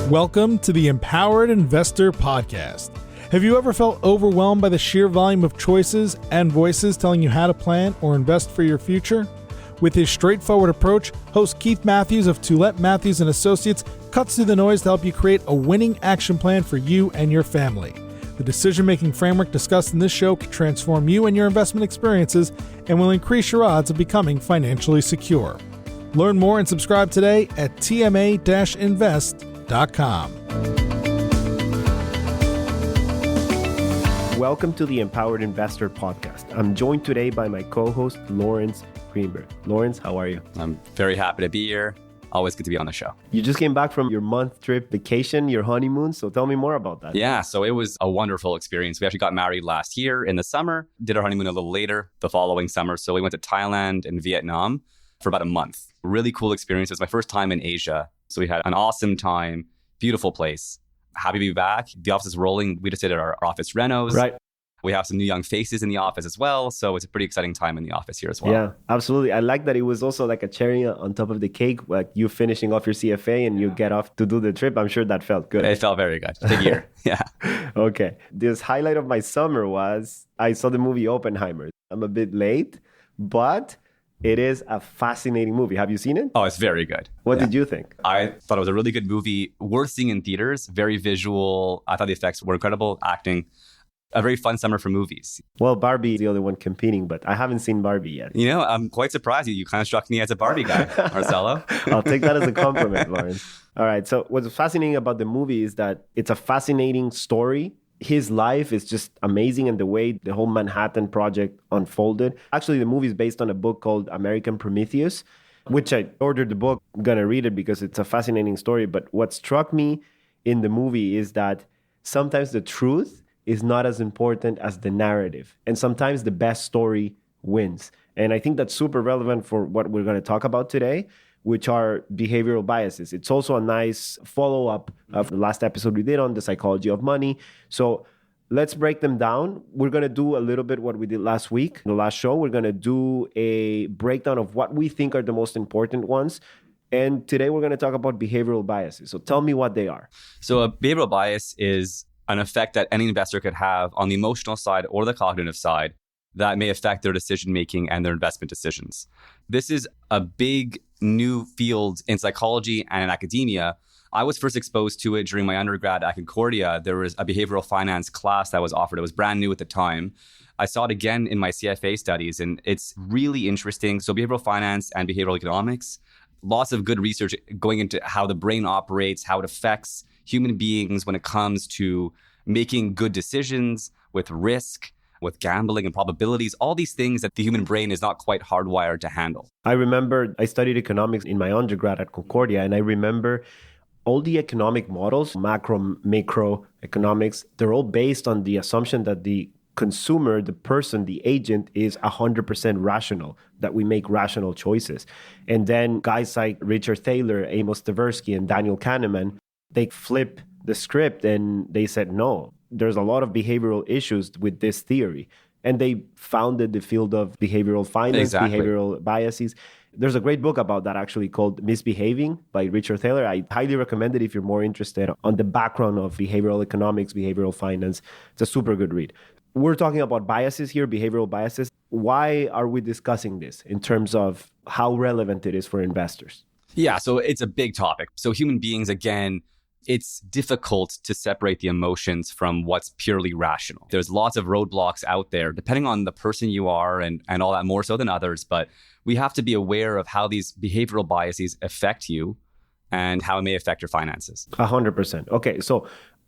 Welcome to the Empowered Investor Podcast. Have you ever felt overwhelmed by the sheer volume of choices and voices telling you how to plan or invest for your future? With his straightforward approach, host Keith Matthews of Toulette Matthews & Associates cuts through the noise to help you create a winning action plan for you and your family. The decision-making framework discussed in this show can transform you and your investment experiences and will increase your odds of becoming financially secure. Learn more and subscribe today at tma-invest.com. Welcome to the Empowered Investor Podcast. I'm joined today by my co-host, Lawrence Greenberg. Lawrence, how are you? I'm very happy to be here. Always good to be on the show. You just came back from your month trip vacation, your honeymoon. So tell me more about that. Yeah, so it was a wonderful experience. We actually got married last year in the summer, did our honeymoon a little later the following summer. So we went to Thailand and Vietnam for about a month. Really cool experience. It was my first time in Asia. So we had an awesome time, beautiful place. Happy to be back. The office is rolling. We just did our office renos. Right. We have some new young faces in the office as well. So it's a pretty exciting time in the office here as well. Yeah, absolutely. I like that it was also like a cherry on top of the cake, like you finishing off your CFA and you get off to do the trip. I'm sure that felt good. It felt very good. Big year. Yeah. Okay. This highlight of my summer was I saw the movie Oppenheimer. I'm a bit late, but it is a fascinating movie. Have you seen it? Oh, it's very good. What did you think? I thought it was a really good movie, worth seeing in theaters, very visual. I thought the effects were incredible, acting. A very fun summer for movies. Well, Barbie is the other one competing, but I haven't seen Barbie yet. You know, I'm quite surprised. You kind of struck me as a Barbie guy, Marcelo. I'll take that as a compliment, Lawrence. All right. So what's fascinating about the movie is that it's a fascinating story. His life is just amazing, and the way the whole Manhattan Project unfolded. Actually, the movie is based on a book called American Prometheus, which I ordered the book. I'm going to read it because it's a fascinating story. But what struck me in the movie is that sometimes the truth is not as important as the narrative. And sometimes the best story wins. And I think that's super relevant for what we're going to talk about today, which are behavioral biases. It's also a nice follow-up of the last episode we did on the psychology of money. So let's break them down. We're going to do a little bit what we did last week. In the last show, we're going to do a breakdown of what we think are the most important ones. And today we're going to talk about behavioral biases. So tell me what they are. So a behavioral bias is an effect that any investor could have on the emotional side or the cognitive side that may affect their decision-making and their investment decisions. This is a big new field in psychology and in academia. I was first exposed to it during my undergrad at Concordia. There was a behavioral finance class that was offered. It was brand new at the time. I saw it again in my CFA studies, and it's really interesting. So behavioral finance and behavioral economics, lots of good research going into how the brain operates, how it affects human beings when it comes to making good decisions with risk, with gambling and probabilities, all these things that the human brain is not quite hardwired to handle. I remember I studied economics in my undergrad at Concordia, and I remember all the economic models, macro, micro economics, they're all based on the assumption that the consumer, the person, the agent is 100% rational, that we make rational choices. And then guys like Richard Thaler, Amos Tversky, and Daniel Kahneman, they flip the script and they said, no, there's a lot of behavioral issues with this theory. And they founded the field of behavioral finance, behavioral biases. There's a great book about that actually called Misbehaving by Richard Thaler. I highly recommend it if you're more interested on the background of behavioral economics, behavioral finance. It's a super good read. We're talking about biases here, behavioral biases. Why are we discussing this in terms of how relevant it is for investors? Yeah, so it's a big topic. So human beings, again, it's difficult to separate the emotions from what's purely rational. There's lots of roadblocks out there, depending on the person you are and all that, more so than others. But we have to be aware of how these behavioral biases affect you and how it may affect your finances. 100%. Okay, so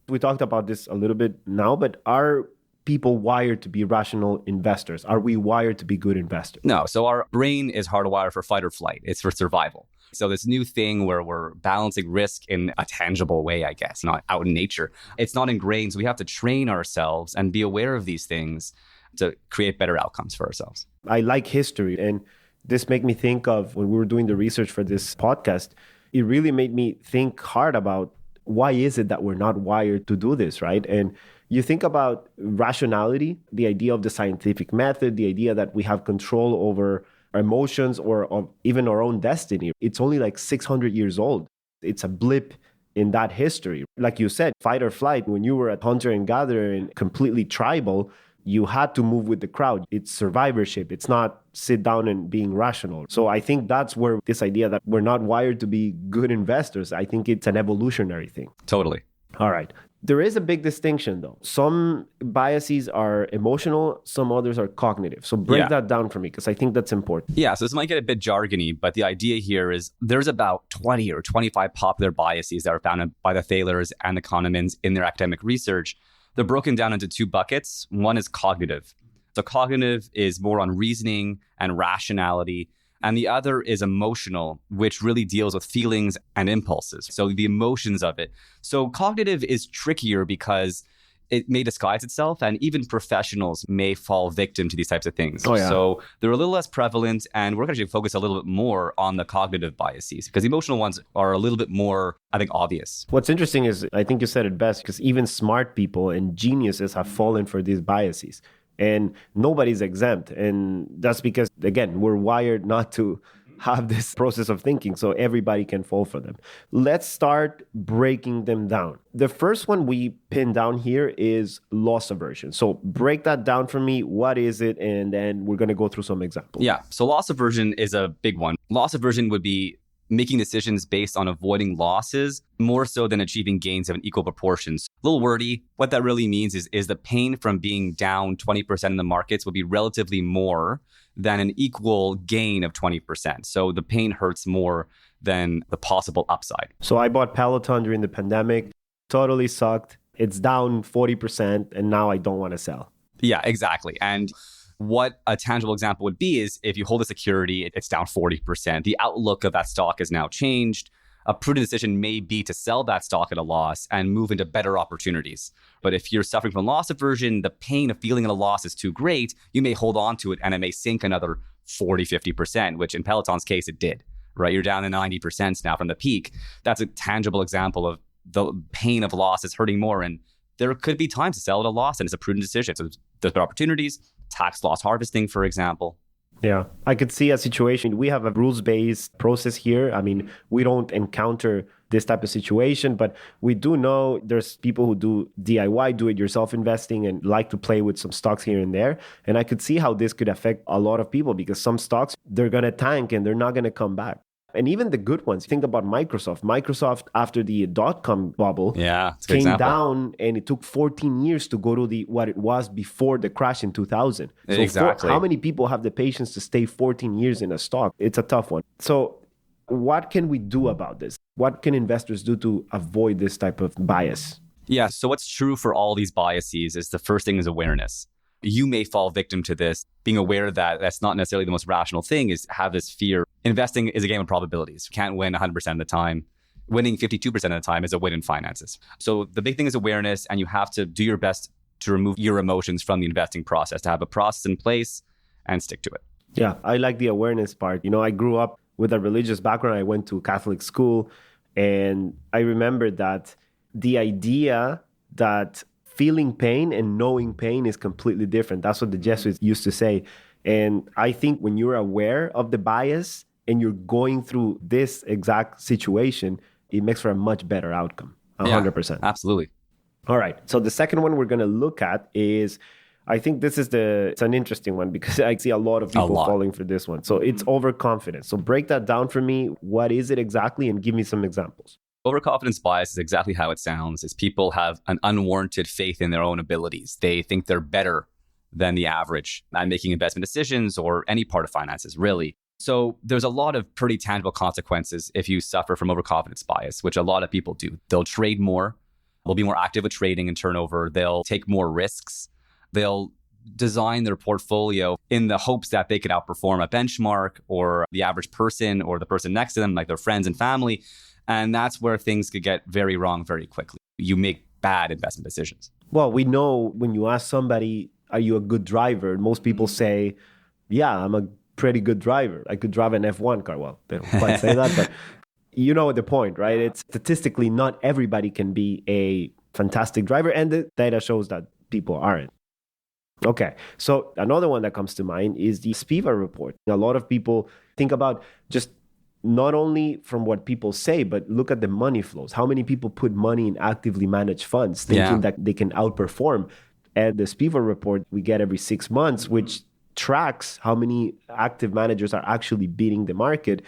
we talked about this a little bit now, but are people wired to be rational investors? Are we wired to be good investors? No, so our brain is hardwired for fight or flight. It's for survival. So this new thing where we're balancing risk in a tangible way, I guess, not out in nature. It's not ingrained. So we have to train ourselves and be aware of these things to create better outcomes for ourselves. I like history. And this made me think of when we were doing the research for this podcast, it really made me think hard about why is it that we're not wired to do this, right? And you think about rationality, the idea of the scientific method, the idea that we have control over our emotions or even our own destiny. It's only like 600 years old. It's a blip in that history. Like you said, fight or flight, when you were a hunter and gatherer and completely tribal, you had to move with the crowd. It's survivorship. It's not sit down and being rational. So I think that's where this idea that we're not wired to be good investors, I think it's an evolutionary thing. Totally. All right. There is a big distinction, though. Some biases are emotional, some others are cognitive. So break that down for me, because I think that's important. Yeah, so this might get a bit jargony, but the idea here is there's about 20 or 25 popular biases that are found by the Thaler's and the Kahnemans in their academic research. They're broken down into two buckets. One is cognitive. So cognitive is more on reasoning and rationality. And the other is emotional, which really deals with feelings and impulses. So the emotions of it. So cognitive is trickier because it may disguise itself, and even professionals may fall victim to these types of things. Oh, yeah. So they're a little less prevalent, and we're going to focus a little bit more on the cognitive biases because the emotional ones are a little bit more, I think, obvious. What's interesting is, I think you said it best, because even smart people and geniuses have fallen for these biases. And nobody's exempt. And that's because, again, we're wired not to have this process of thinking. So everybody can fall for them. Let's start breaking them down. The first one we pin down here is loss aversion. So break that down for me. What is it? And then we're going to go through some examples. Yeah. So loss aversion is a big one. Loss aversion would be making decisions based on avoiding losses more so than achieving gains of an equal proportions. A little wordy. What that really means is the pain from being down 20% in the markets will be relatively more than an equal gain of 20%. So the pain hurts more than the possible upside. So I bought Peloton during the pandemic. Totally sucked. It's down 40%, and now I don't want to sell. Yeah, exactly. And what a tangible example would be is if you hold a security, it's down 40%. The outlook of that stock has now changed. A prudent decision may be to sell that stock at a loss and move into better opportunities. But if you're suffering from loss aversion, the pain of feeling a loss is too great, you may hold on to it and it may sink another 40, 50%, which in Peloton's case, it did, right? You're down to 90% now from the peak. That's a tangible example of the pain of loss is hurting more. And there could be times to sell at a loss, and it's a prudent decision. So there's better opportunities. Tax loss harvesting, for example. Yeah, I could see a situation. We have a rules-based process here. I mean, we don't encounter this type of situation, but we do know there's people who do DIY, do-it-yourself investing, and like to play with some stocks here and there. And I could see how this could affect a lot of people, because some stocks, they're going to tank and they're not going to come back. And even the good ones, think about Microsoft. Microsoft, after the dot-com bubble, came down, and it took 14 years to go to what it was before the crash in 2000. So exactly. How many people have the patience to stay 14 years in a stock? It's a tough one. So what can we do about this? What can investors do to avoid this type of bias? Yeah, so what's true for all these biases is the first thing is awareness. You may fall victim to this. Being aware that that's not necessarily the most rational thing is have this fear. Investing is a game of probabilities. You can't win 100% of the time. Winning 52% of the time is a win in finances. So the big thing is awareness, and you have to do your best to remove your emotions from the investing process, to have a process in place and stick to it. Yeah, I like the awareness part. You know, I grew up with a religious background. I went to Catholic school, and I remember that the idea that feeling pain and knowing pain is completely different. That's what the Jesuits used to say. And I think when you're aware of the bias and you're going through this exact situation, it makes for a much better outcome. 100%. Yeah, absolutely. All right. So the second one we're going to look at is, I think it's an interesting one, because I see a lot of people falling for this one. So it's overconfidence. So break that down for me. What is it exactly? And give me some examples. Overconfidence bias is exactly how it sounds. Is people have an unwarranted faith in their own abilities. They think they're better than the average at making investment decisions or any part of finances, really. So there's a lot of pretty tangible consequences if you suffer from overconfidence bias, which a lot of people do. They'll trade more. They'll be more active with trading and turnover. They'll take more risks. They'll design their portfolio in the hopes that they could outperform a benchmark or the average person or the person next to them, like their friends and family. And that's where things could get very wrong very quickly. You make bad investment decisions. Well, we know when you ask somebody, are you a good driver? Most people say, yeah, I'm a pretty good driver. I could drive an F1 car. Well, they don't quite say that, but you know the point, right? It's statistically not everybody can be a fantastic driver, and the data shows that people aren't. Okay, so another one that comes to mind is the Spiva report. A lot of people think about just not only from what people say, but look at the money flows. How many people put money in actively managed funds thinking that they can outperform? And the Spiva report we get every 6 months, which tracks how many active managers are actually beating the market,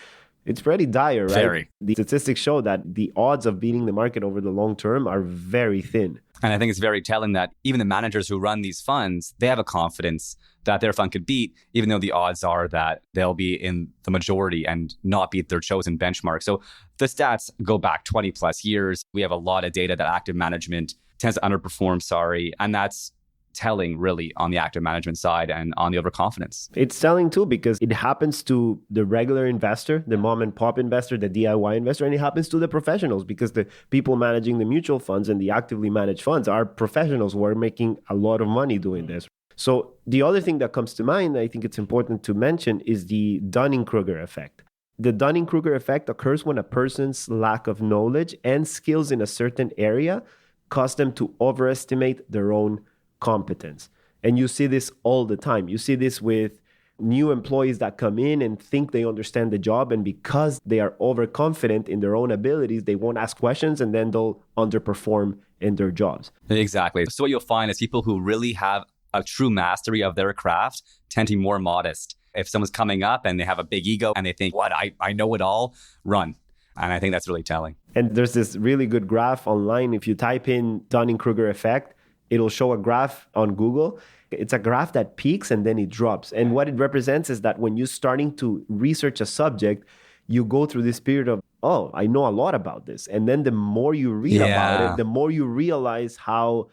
it's pretty dire, right? Very. The statistics show that the odds of beating the market over the long term are very thin. And I think it's very telling that even the managers who run these funds, they have a confidence that their fund could beat, even though the odds are that they'll be in the majority and not beat their chosen benchmark. So the stats go back 20 plus years. We have a lot of data that active management tends to underperform, and that's telling really on the active management side and on the overconfidence. It's telling too because it happens to the regular investor, the mom and pop investor, the DIY investor, and it happens to the professionals because the people managing the mutual funds and the actively managed funds are professionals who are making a lot of money doing this. So the other thing that comes to mind, I think it's important to mention, is the Dunning-Kruger effect. The Dunning-Kruger effect occurs when a person's lack of knowledge and skills in a certain area cause them to overestimate their own competence. And you see this all the time. You see this with new employees that come in and think they understand the job, and because they are overconfident in their own abilities, they won't ask questions and then they'll underperform in their jobs. Exactly. So what you'll find is people who really have a true mastery of their craft tend to be more modest. If someone's coming up and they have a big ego and they think, I know it all, run. And I think that's really telling. And there's this really good graph online. If you type in Dunning-Kruger effect, it'll show a graph on Google. It's a graph that peaks and then it drops. And what it represents is that when you're starting to research a subject, you go through this period of, I know a lot about this. And then the more you read about it, the more you realize how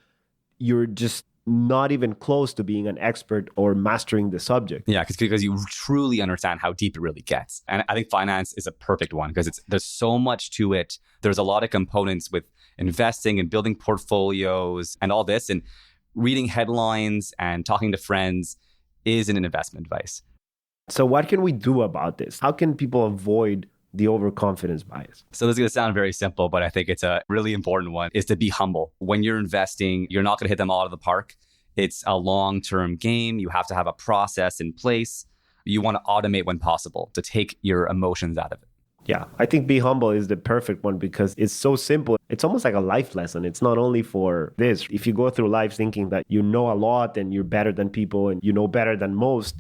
you're just not even close to being an expert or mastering the subject. Yeah, because you truly understand how deep it really gets. And I think finance is a perfect one because there's so much to it. There's a lot of components with investing and building portfolios and all this. And reading headlines and talking to friends isn't an investment advice. So what can we do about this? How can people avoid the overconfidence bias? So this is going to sound very simple, but I think it's a really important one, is to be humble. When you're investing, you're not going to hit them all out of the park. It's a long-term game. You have to have a process in place. You want to automate when possible to take your emotions out of it. Yeah, I think be humble is the perfect one because it's so simple. It's almost like a life lesson. It's not only for this. If you go through life thinking that you know a lot and you're better than people and you know better than most,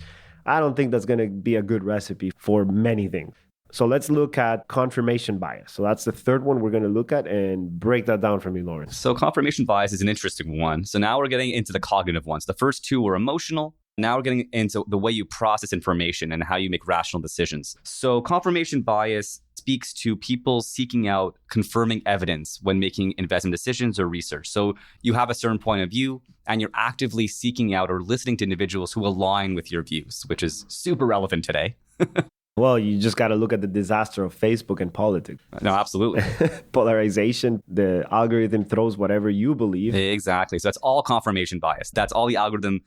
I don't think that's going to be a good recipe for many things. So let's look at confirmation bias. So that's the third one we're going to look at, and break that down for me, Lawrence. So confirmation bias is an interesting one. So now we're getting into the cognitive ones. The first two were emotional. Now we're getting into the way you process information and how you make rational decisions. So confirmation bias speaks to people seeking out confirming evidence when making investment decisions or research. So you have a certain point of view and you're actively seeking out or listening to individuals who align with your views, which is super relevant today. Well, you just got to look at the disaster of Facebook and politics. No, absolutely. Polarization, the algorithm throws whatever you believe. Exactly. So that's all confirmation bias. That's all the algorithm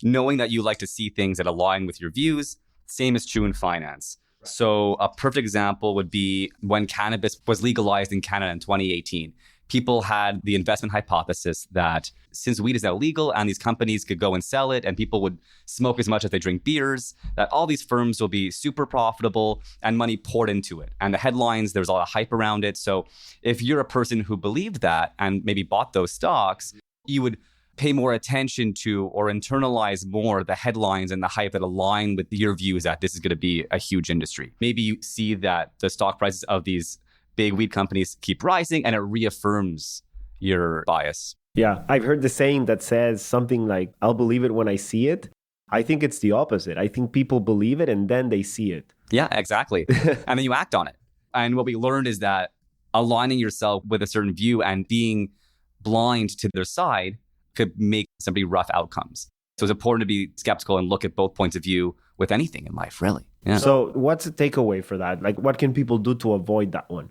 knowing that you like to see things that align with your views. Same is true in finance. So a perfect example would be when cannabis was legalized in Canada in 2018. People had the investment hypothesis that since weed is now legal and these companies could go and sell it and people would smoke as much as they drink beers, that all these firms will be super profitable and money poured into it. And the headlines, there's a lot of hype around it. So if you're a person who believed that and maybe bought those stocks, you would pay more attention to or internalize more the headlines and the hype that align with your views that this is going to be a huge industry. Maybe you see that the stock prices of these big weed companies keep rising and it reaffirms your bias. Yeah, I've heard the saying that says something like, I'll believe it when I see it. I think it's the opposite. I think people believe it and then they see it. Yeah, exactly. And then you act on it. And what we learned is that aligning yourself with a certain view and being blind to their side could make somebody rough outcomes. So it's important to be skeptical and look at both points of view with anything in life, really. Yeah. So what's the takeaway for that? Like, what can people do to avoid that one?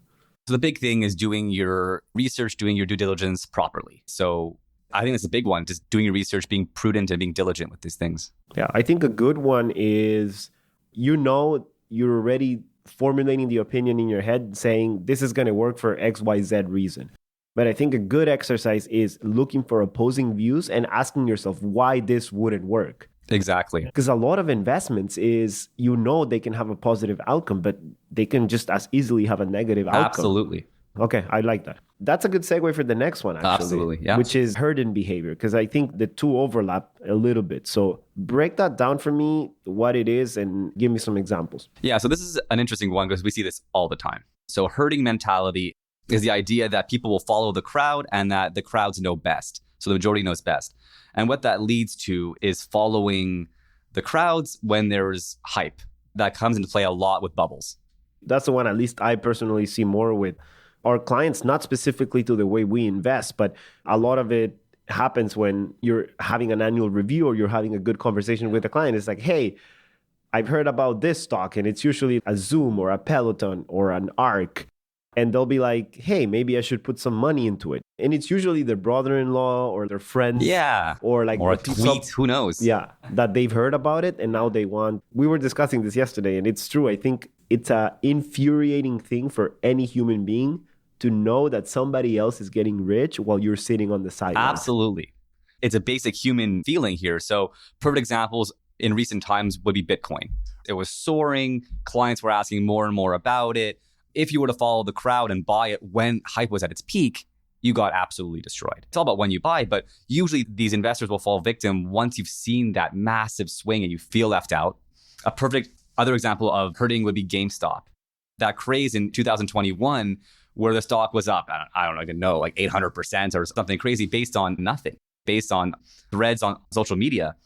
So the big thing is doing your research, doing your due diligence properly. So I think that's a big one, just doing your research, being prudent and being diligent with these things. Yeah, I think a good one is, you're already formulating the opinion in your head saying this is going to work for XYZ reason. But I think a good exercise is looking for opposing views and asking yourself why this wouldn't work. Exactly. Because a lot of investments is, they can have a positive outcome, but they can just as easily have a negative outcome. Absolutely. Okay, I like that. That's a good segue for the next one, actually. Absolutely, yeah. Which is herd and behavior, because I think the two overlap a little bit. So break that down for me, what it is, and give me some examples. Yeah, so this is an interesting one because we see this all the time. So herding mentality is the idea that people will follow the crowd and that the crowds know best. So the majority knows best. And what that leads to is following the crowds when there's hype. That comes into play a lot with bubbles. That's the one at least I personally see more with our clients, not specifically to the way we invest, but a lot of it happens when you're having an annual review or you're having a good conversation with a client. It's like, hey, I've heard about this stock, and it's usually a Zoom or a Peloton or an ARC. And they'll be like, hey, maybe I should put some money into it. And it's usually their brother-in-law or their friends. Yeah. Or a tweet, who knows? Yeah, that they've heard about it and now they want. We were discussing this yesterday, and it's true. I think it's an infuriating thing for any human being to know that somebody else is getting rich while you're sitting on the sidelines. Absolutely. It's a basic human feeling here. So perfect examples in recent times would be Bitcoin. It was soaring. Clients were asking more and more about it. If you were to follow the crowd and buy it when hype was at its peak, you got absolutely destroyed. It's all about when you buy, but usually these investors will fall victim once you've seen that massive swing and you feel left out. A perfect other example of herding would be GameStop. That craze in 2021 where the stock was up, I don't even know, like 800% or something crazy based on nothing, based on threads on social media.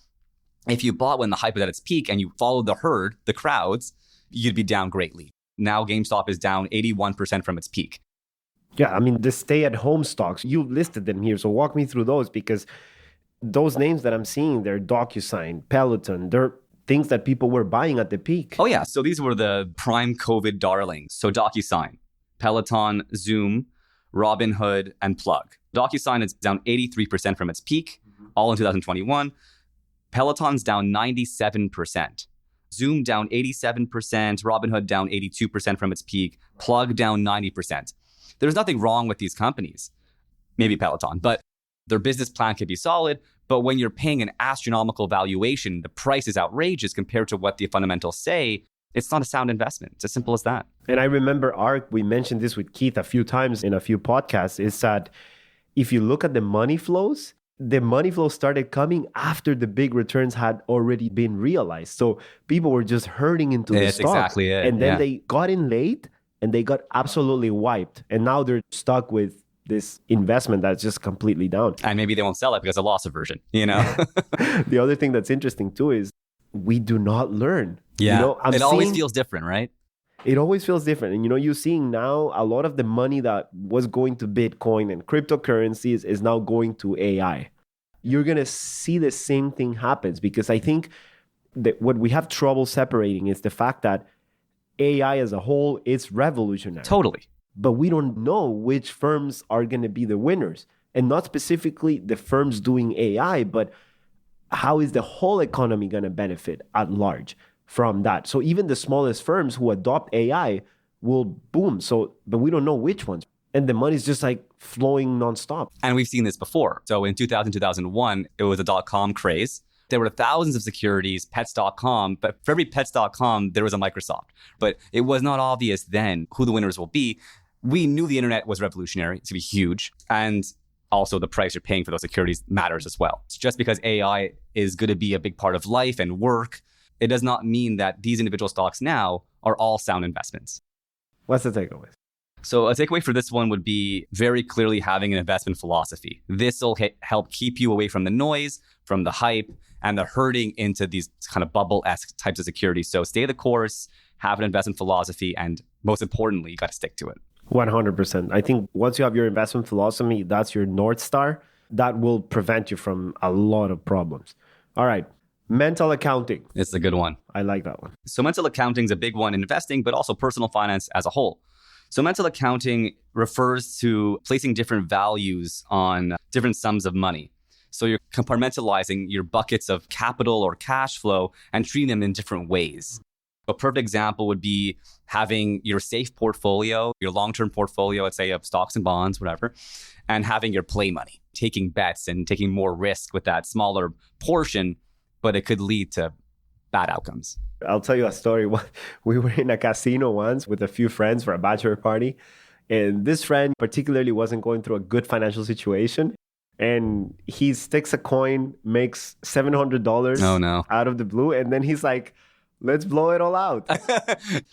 If you bought when the hype was at its peak and you followed the herd, the crowds, you'd be down greatly. Now GameStop is down 81% from its peak. Yeah, I mean, the stay-at-home stocks, you listed them here. So walk me through those, because those names that I'm seeing, they're DocuSign, Peloton, they're things that people were buying at the peak. Oh yeah, so these were the prime COVID darlings. So DocuSign, Peloton, Zoom, Robinhood, and Plug. DocuSign is down 83% from its peak, all in 2021. Peloton's down 97%. Zoom down 87%, Robinhood down 82% from its peak, Plug down 90%. There's nothing wrong with these companies, maybe Peloton, but their business plan could be solid. But when you're paying an astronomical valuation, the price is outrageous compared to what the fundamentals say. It's not a sound investment. It's as simple as that. And I remember ARC, we mentioned this with Keith a few times in a few podcasts, is that if you look at the money flows started coming after the big returns had already been realized. So people were just herding into the stocks. Exactly it. And then they got in late and they got absolutely wiped. And now they're stuck with this investment that's just completely down. And maybe they won't sell it because of loss aversion, you know? The other thing that's interesting too is we do not learn. Yeah. It always feels different, right? It always feels different. And you're seeing now a lot of the money that was going to Bitcoin and cryptocurrencies is now going to AI. You're going to see the same thing happens, because I think that what we have trouble separating is the fact that AI as a whole is revolutionary. Totally. But we don't know which firms are going to be the winners. And not specifically the firms doing AI, but how is the whole economy going to benefit at large from that? So even the smallest firms who adopt AI will boom. But we don't know which ones. And the money's just like flowing nonstop. And we've seen this before. So in 2000, 2001, it was a .com craze. There were thousands of securities, pets.com, but for every pets.com, there was a Microsoft. But it was not obvious then who the winners will be. We knew the internet was revolutionary. It's going to be huge. And also the price you're paying for those securities matters as well. It's just because AI is going to be a big part of life and work, it does not mean that these individual stocks now are all sound investments. What's the takeaway? So a takeaway for this one would be very clearly having an investment philosophy. This will help keep you away from the noise, from the hype, and the herding into these kind of bubble-esque types of securities. So stay the course, have an investment philosophy, and most importantly, you got to stick to it. 100%. I think once you have your investment philosophy, that's your North Star, that will prevent you from a lot of problems. All right. Mental accounting. It's a good one. I like that one. So mental accounting is a big one in investing, but also personal finance as a whole. So mental accounting refers to placing different values on different sums of money. So you're compartmentalizing your buckets of capital or cash flow and treating them in different ways. A perfect example would be having your safe portfolio, your long-term portfolio, let's say of stocks and bonds, whatever, and having your play money, taking bets and taking more risk with that smaller portion, but it could lead to bad outcomes. I'll tell you a story. We were in a casino once with a few friends for a bachelor party. And this friend particularly wasn't going through a good financial situation. And he sticks a coin, makes $700 out of the blue. And then he's like, let's blow it all out.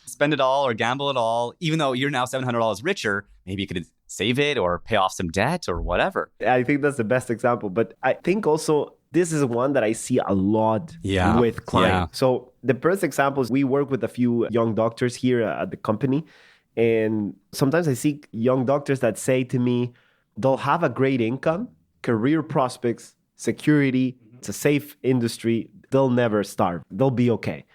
Spend it all or gamble it all. Even though you're now $700 richer, maybe you could save it or pay off some debt or whatever. I think that's the best example. But I think also this is one that I see a lot with clients. So the first example is we work with a few young doctors here at the company. And sometimes I see young doctors that say to me, they'll have a great income, career prospects, security. It's a safe industry. They'll never starve. They'll be okay.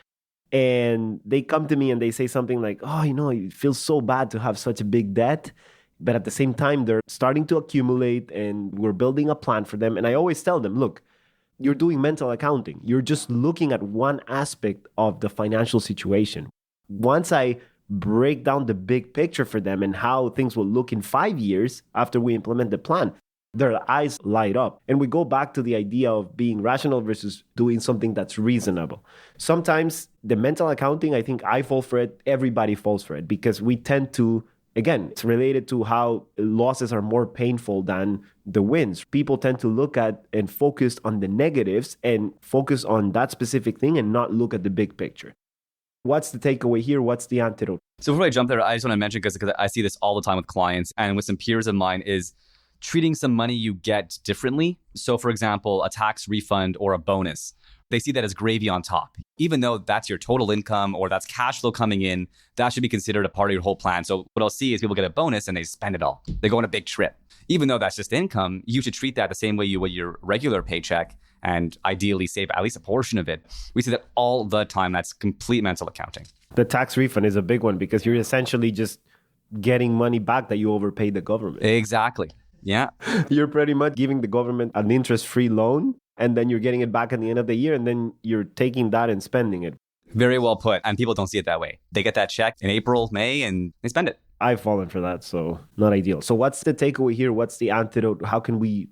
And they come to me and they say something like, oh, it feels so bad to have such a big debt. But at the same time, they're starting to accumulate and we're building a plan for them. And I always tell them, look, you're doing mental accounting. You're just looking at one aspect of the financial situation. Once I break down the big picture for them and how things will look in 5 years after we implement the plan, their eyes light up. And we go back to the idea of being rational versus doing something that's reasonable. Sometimes the mental accounting, I think I fall for it. Everybody falls for it because we tend to, again, it's related to how losses are more painful than the wins. People tend to look at and focus on the negatives and focus on that specific thing and not look at the big picture. What's the takeaway here? What's the antidote? So before I jump there, I just want to mention, because I see this all the time with clients and with some peers of mine, is treating some money you get differently. So for example, a tax refund or a bonus, they see that as gravy on top. Even though that's your total income or that's cash flow coming in, that should be considered a part of your whole plan. So what I'll see is people get a bonus and they spend it all. They go on a big trip. Even though that's just income, you should treat that the same way you would your regular paycheck and ideally save at least a portion of it. We see that all the time. That's complete mental accounting. The tax refund is a big one because you're essentially just getting money back that you overpaid the government. Exactly. Yeah. You're pretty much giving the government an interest-free loan, and then you're getting it back at the end of the year, and then you're taking that and spending it. Very well put. And people don't see it that way. They get that check in April, May, and they spend it. I've fallen for that, so not ideal. So what's the takeaway here? What's the antidote? How can we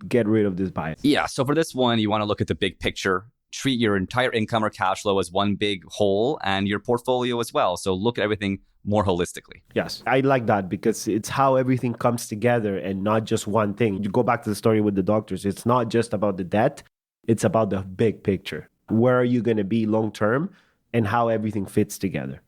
get rid of this bias? Yeah. So for this one, you want to look at the big picture. Treat your entire income or cash flow as one big whole and your portfolio as well. So look at everything more holistically. Yes, I like that because it's how everything comes together and not just one thing. You go back to the story with the doctors. It's not just about the debt. It's about the big picture. Where are you going to be long term and how everything fits together?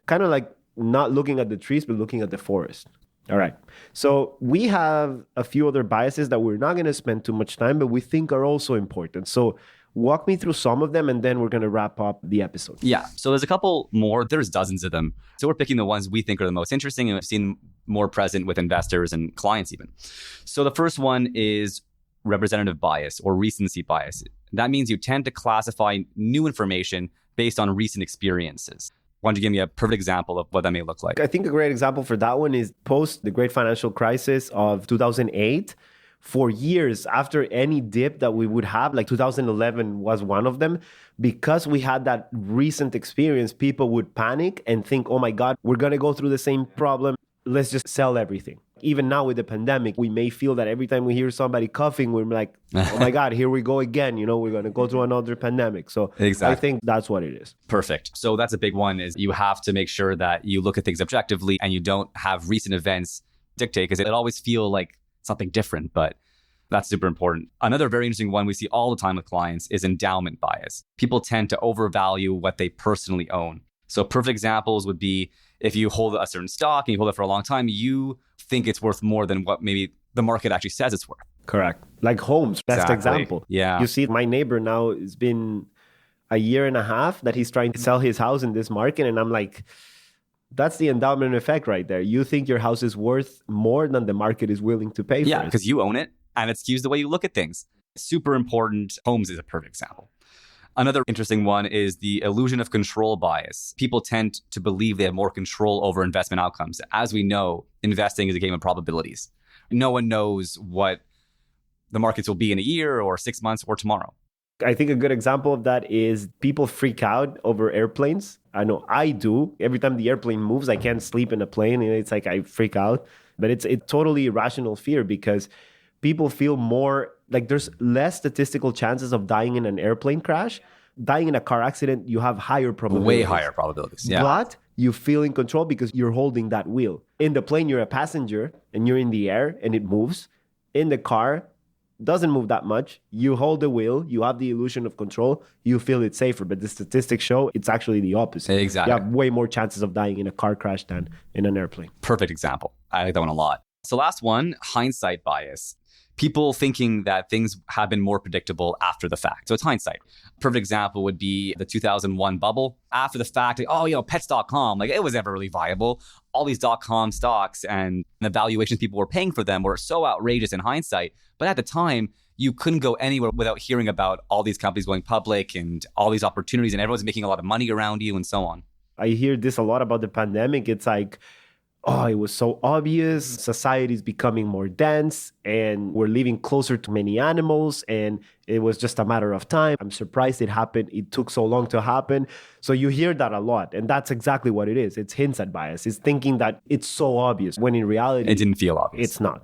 Kind of like not looking at the trees, but looking at the forest. All right. So we have a few other biases that we're not going to spend too much time, but we think are also important. So walk me through some of them, and then we're going to wrap up the episode. Yeah. So there's a couple more. There's dozens of them. So we're picking the ones we think are the most interesting and we've seen more present with investors and clients even. So the first one is representative bias or recency bias. That means you tend to classify new information based on recent experiences. Why don't you give me a perfect example of what that may look like? I think a great example for that one is post the great financial crisis of 2008. For years after any dip that we would have, like 2011 was one of them, because we had that recent experience, people would panic and think, oh my God, we're going to go through the same problem. Let's just sell everything. Even now with the pandemic, we may feel that every time we hear somebody coughing, we're like, oh my God, here we go again. We're going to go through another pandemic. So exactly. I think that's what it is. Perfect. So that's a big one, is you have to make sure that you look at things objectively and you don't have recent events dictate, because it always feel like something different, but that's super important. Another very interesting one we see all the time with clients is endowment bias. People tend to overvalue what they personally own. So perfect examples would be if you hold a certain stock and you hold it for a long time, you think it's worth more than what maybe the market actually says it's worth. Correct. Like homes, best example. Yeah. You see, my neighbor now, it's been a year and a half that he's trying to sell his house in this market. And I'm like, that's the endowment effect right there. You think your house is worth more than the market is willing to pay for it. Yeah, because you own it and it skews the way you look at things. Super important. Homes is a perfect example. Another interesting one is the illusion of control bias. People tend to believe they have more control over investment outcomes. As we know, investing is a game of probabilities. No one knows what the markets will be in a year or 6 months or tomorrow. I think a good example of that is people freak out over airplanes. I know I do. Every time the airplane moves, I can't sleep in a plane. And it's like I freak out. But it's a totally irrational fear because people feel more like there's less statistical chances of dying in an airplane crash. Dying in a car accident, you have higher probabilities. Way higher probabilities. Yeah. But you feel in control because you're holding that wheel. In the plane, you're a passenger and you're in the air and it moves. In the car, doesn't move that much. You hold the wheel, you have the illusion of control, you feel it's safer. But the statistics show it's actually the opposite. Exactly. You have way more chances of dying in a car crash than in an airplane. Perfect example. I like that one a lot. So last one, hindsight bias. People thinking that things have been more predictable after the fact. So it's hindsight. Perfect example would be the 2001 bubble. After the fact, like, pets.com, like it was never really viable. All these .com stocks and the valuations people were paying for them were so outrageous in hindsight. But at the time, you couldn't go anywhere without hearing about all these companies going public and all these opportunities, and everyone's making a lot of money around you and so on. I hear this a lot about the pandemic. It's like, it was so obvious. Society's becoming more dense and we're living closer to many animals and it was just a matter of time. I'm surprised it happened. It took so long to happen. So you hear that a lot. And that's exactly what it is. It's hindsight bias. It's thinking that it's so obvious when in reality, it didn't feel obvious. It's not.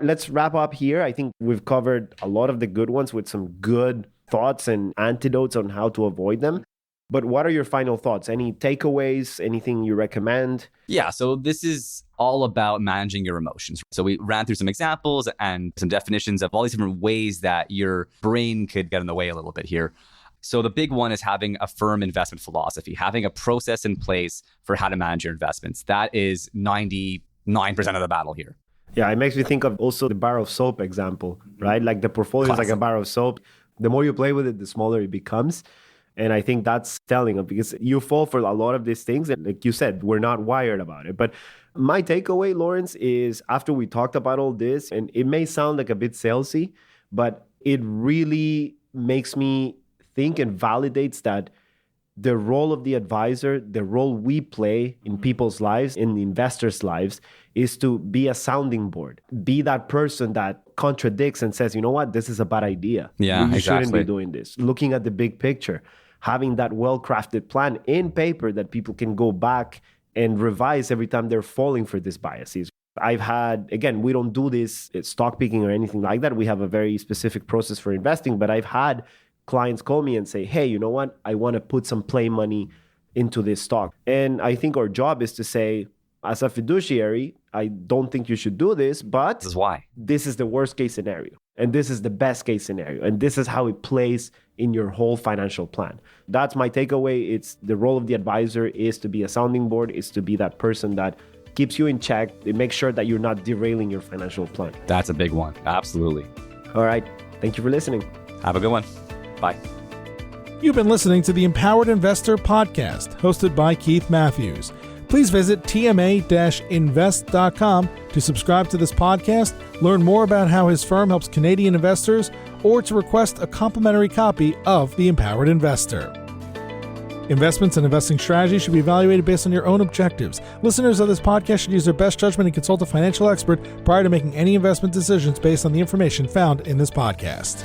Let's wrap up here. I think we've covered a lot of the good ones with some good thoughts and antidotes on how to avoid them. But what are your final thoughts? Any takeaways? Anything you recommend? Yeah, so this is all about managing your emotions. So we ran through some examples and some definitions of all these different ways that your brain could get in the way a little bit here. So the big one is having a firm investment philosophy, having a process in place for how to manage your investments. That is 99% of the battle here. Yeah, it makes me think of also the bar of soap example, right? Like the portfolio is like a bar of soap. The more you play with it, the smaller it becomes. And I think that's telling because you fall for a lot of these things. And like you said, we're not wired about it. But my takeaway, Lawrence, is after we talked about all this, and it may sound like a bit salesy, but it really makes me think and validates that the role of the advisor, the role we play in people's lives, in the investors' lives, is to be a sounding board. Be that person that contradicts and says, you know what, this is a bad idea. Yeah, you exactly. shouldn't be doing this. Looking at the big picture, having that well-crafted plan in paper that people can go back and revise every time they're falling for these biases. I've had, again, we don't do this stock picking or anything like that. We have a very specific process for investing, but I've had clients call me and say, hey, you know what? I want to put some play money into this stock. And I think our job is to say, as a fiduciary, I don't think you should do this, but this is why. This is the worst case scenario. And this is the best case scenario. And this is how it plays in your whole financial plan. That's my takeaway. It's the role of the advisor is to be a sounding board, is to be that person that keeps you in check. It makes sure that you're not derailing your financial plan. That's a big one. Absolutely. All right. Thank you for listening. Have a good one. Bye. You've been listening to the Empowered Investor Podcast, hosted by Keith Matthews. Please visit tma-invest.com to subscribe to this podcast, learn more about how his firm helps Canadian investors, or to request a complimentary copy of The Empowered Investor. Investments and investing strategies should be evaluated based on your own objectives. Listeners of this podcast should use their best judgment and consult a financial expert prior to making any investment decisions based on the information found in this podcast.